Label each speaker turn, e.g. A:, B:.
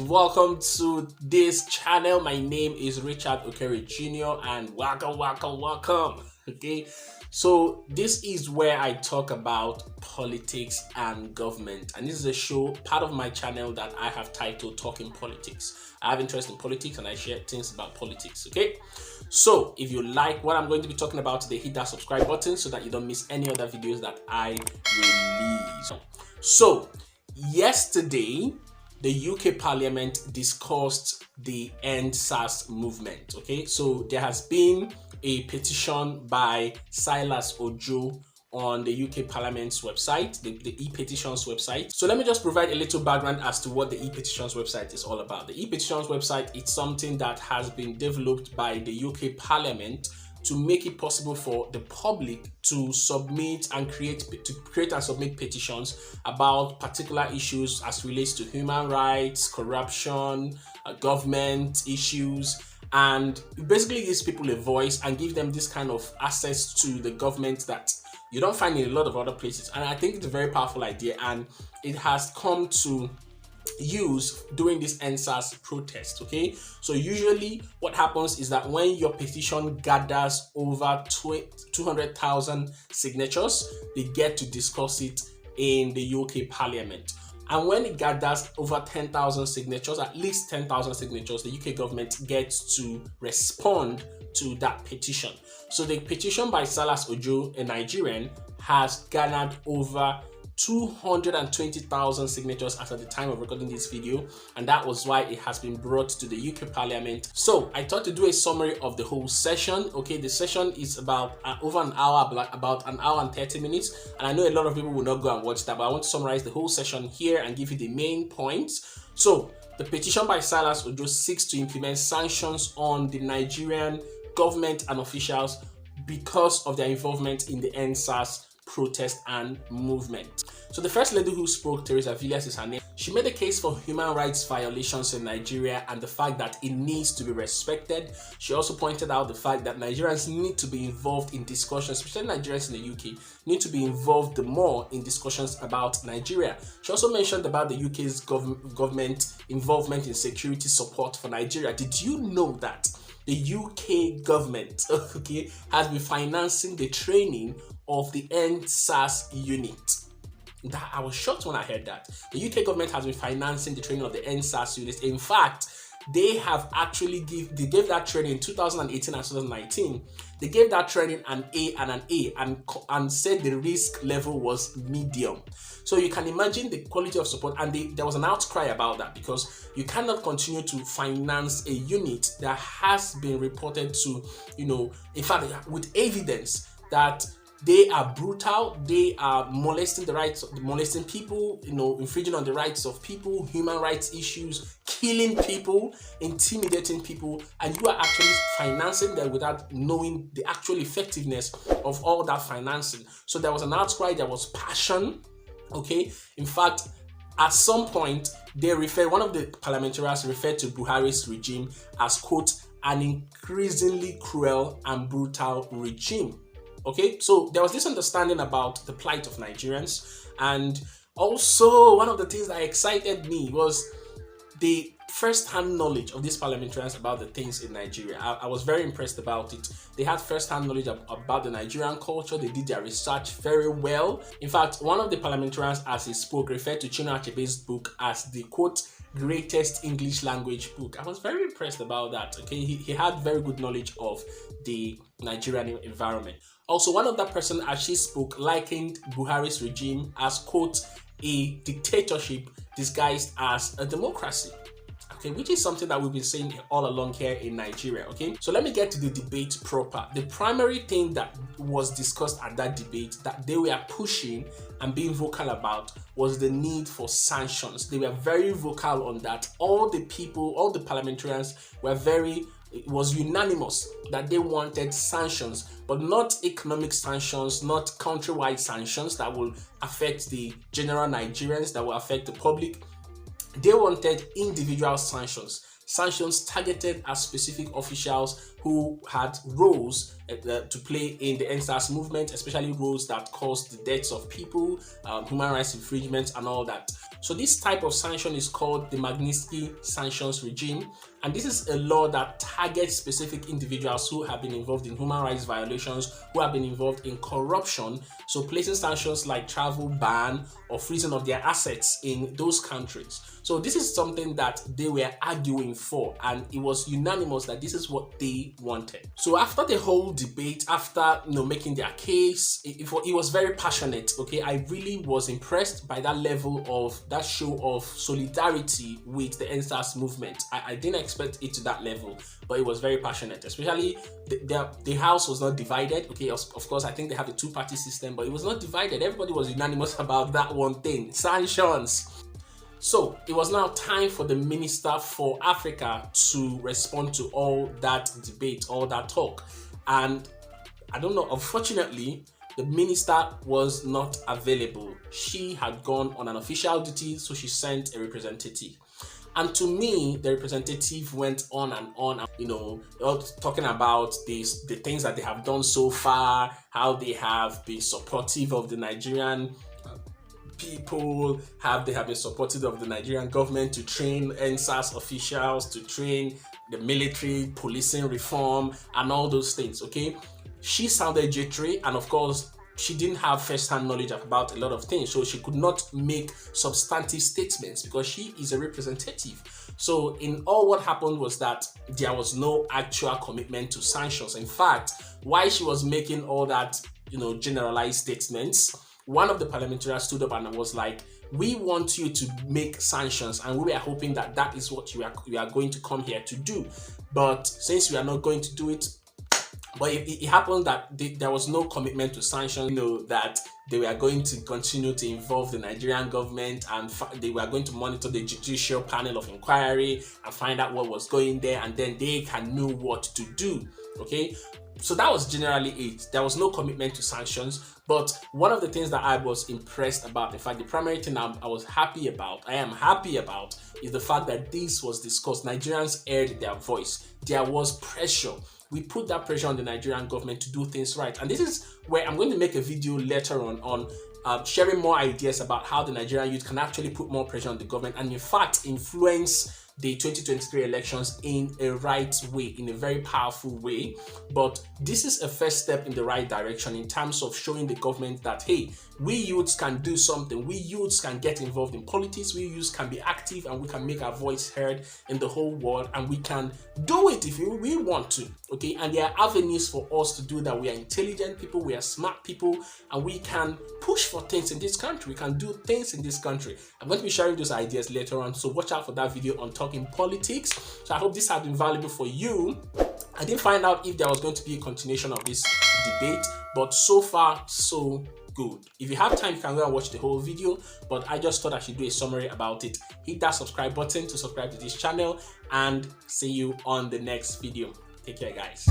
A: welcome to this channel. My name is Richard Okere Jr. and welcome. Okay, so this is where I talk about politics and government, and this is a show, part of my channel that I have titled Talking Politics. I have interest in politics and I share things about politics. Okay, so if you like what I'm going to be talking about today, hit that subscribe button so that you don't miss any other videos that I release. So yesterday, the UK Parliament discussed the Endsars movement. Okay, so there has been a petition by Silas Ojo on the UK Parliament's website, the ePETITIONS website. So let me just provide a little background as to what the ePETITIONS website is all about. The ePETITIONS website is something that has been developed by the UK Parliament to make it possible for the public to submit and create and submit petitions about particular issues as relates to human rights, corruption, government issues, and it basically gives people a voice and give them this kind of access to the government that you don't find in a lot of other places. And I think it's a very powerful idea, and it has come to use during this Endsars protest. Okay, so usually what happens is that when your petition gathers over 200,000 signatures, they get to discuss it in the UK Parliament. And when it gathers over 10,000 signatures, at least 10,000 signatures, the UK government gets to respond to that petition. So the petition by Silas Ojo, a Nigerian, has garnered over 220,000 signatures as at the time of recording this video, and that was why it has been brought to the UK Parliament. So I thought to do a summary of the whole session. Okay, the session is about over an hour, about an hour and 30 minutes, and I know a lot of people will not go and watch that, but I want to summarize the whole session here and give you the main points. So the petition by Silas Ojo seeks to implement sanctions on the Nigerian government and officials because of their involvement in the Endsars protest and movement. So the first lady who spoke, Teresa Villas is her name. She made a case for human rights violations in Nigeria and the fact that it needs to be respected. She also pointed out the fact that Nigerians need to be involved in discussions, especially Nigerians in the UK, need to be involved more in discussions about Nigeria. She also mentioned about the UK's government involvement in security support for Nigeria. Did you know that the UK government, okay, has been financing the training of the Endsars unit? That I was shocked when I heard that. The UK government has been financing the training of the Endsars unit. In fact, they have actually gave that training in 2018 and 2019. They gave that training an A and an A and said the risk level was medium. So you can imagine the quality of support, and there was an outcry about that because you cannot continue to finance a unit that has been reported to, in fact, with evidence that they are brutal, they are molesting people, infringing on the rights of people, human rights issues, killing people, intimidating people, and you are actually financing them without knowing the actual effectiveness of all that financing. So there was an outcry, there was passion. Okay, in fact, at some point, one of the parliamentarians referred to Buhari's regime as, quote, an increasingly cruel and brutal regime. Okay, so there was this understanding about the plight of Nigerians, and also one of the things that excited me was the first-hand knowledge of these parliamentarians about the things in Nigeria. I was very impressed about it. They had first-hand knowledge about the Nigerian culture. They did their research very well. In fact, one of the parliamentarians, as he spoke, referred to Chinua Achebe's book as the, quote, greatest English language book. I was very impressed about that. Okay, he had very good knowledge of the Nigerian environment. Also, one of that person, as she spoke, likened Buhari's regime as, quote, a dictatorship disguised as a democracy. Okay, which is something that we've been saying all along here in Nigeria. Okay, so let me get to the debate proper. The primary thing that was discussed at that debate that they were pushing and being vocal about was the need for sanctions. They were very vocal on that. All the parliamentarians were it was unanimous that they wanted sanctions, but not economic sanctions, not countrywide sanctions that will affect the general Nigerians, that will affect the public. They wanted individual sanctions targeted at specific officials who had roles to play in the Endsars movement, especially roles that caused the deaths of people, human rights infringements and all that. So this type of sanction is called the Magnitsky sanctions regime, and this is a law that targets specific individuals who have been involved in human rights violations, who have been involved in corruption, so placing sanctions like travel ban or freezing of their assets in those countries. So this is something that they were arguing for, and it was unanimous that this is what they wanted. So after the whole debate, after making their case, it was very passionate. Okay, I really was impressed by that level of that show of solidarity with the Endsars movement. I didn't expect it to that level, but it was very passionate. Especially the house was not divided. Okay, of course, I think they have a two-party system, but it was not divided. Everybody was unanimous about that one thing: sanctions. So it was now time for the Minister for Africa to respond to all that debate, all that talk. And I don't know, unfortunately, the minister was not available. She had gone on an official duty, so she sent a representative. And to me, the representative went on and on, talking about the things that they have done so far, how they have been supportive of the Nigerian people, they have been supportive of the Nigerian government to train Endsars officials, to train the military, policing reform, and all those things. Okay, she sounded jittery, and of course, she didn't have first-hand knowledge about a lot of things, so she could not make substantive statements because she is a representative. So in all, what happened was that there was no actual commitment to sanctions. In fact, while she was making all that, generalized statements, one of the parliamentarians stood up and was like, "We want you to make sanctions, and we are hoping that that is what you are going to come here to do. But since we are not going to do it," but it happened that there was no commitment to sanctions, that they were going to continue to involve the Nigerian government, and they were going to monitor the judicial panel of inquiry and find out what was going there, and then they can know what to do. Okay, so that was generally it. There was no commitment to sanctions. But one of the things that I was impressed about, in fact, the primary thing I am happy about, is the fact that this was discussed. Nigerians aired their voice. There was pressure. We put that pressure on the Nigerian government to do things right. And this is where I'm going to make a video later on sharing more ideas about how the Nigerian youth can actually put more pressure on the government and in fact influence the 2023 elections in a right way, in a very powerful way. But this is a first step in the right direction in terms of showing the government that, hey, we youths can do something. We youths can get involved in politics. We youths can be active, and we can make our voice heard in the whole world, and we can do it if we want to. Okay, and there are avenues for us to do that. We are intelligent people, we are smart people, and we can push for things in this country. We can do things in this country. I'm going to be sharing those ideas later on, so watch out for that video on talking politics. So I hope this has been valuable for you. I didn't find out if there was going to be a continuation of this debate, but so far so good. If you have time, you can go and watch the whole video, but I just thought I should do a summary about it. Hit that subscribe button to subscribe to this channel, and see you on the next video. Take care, guys.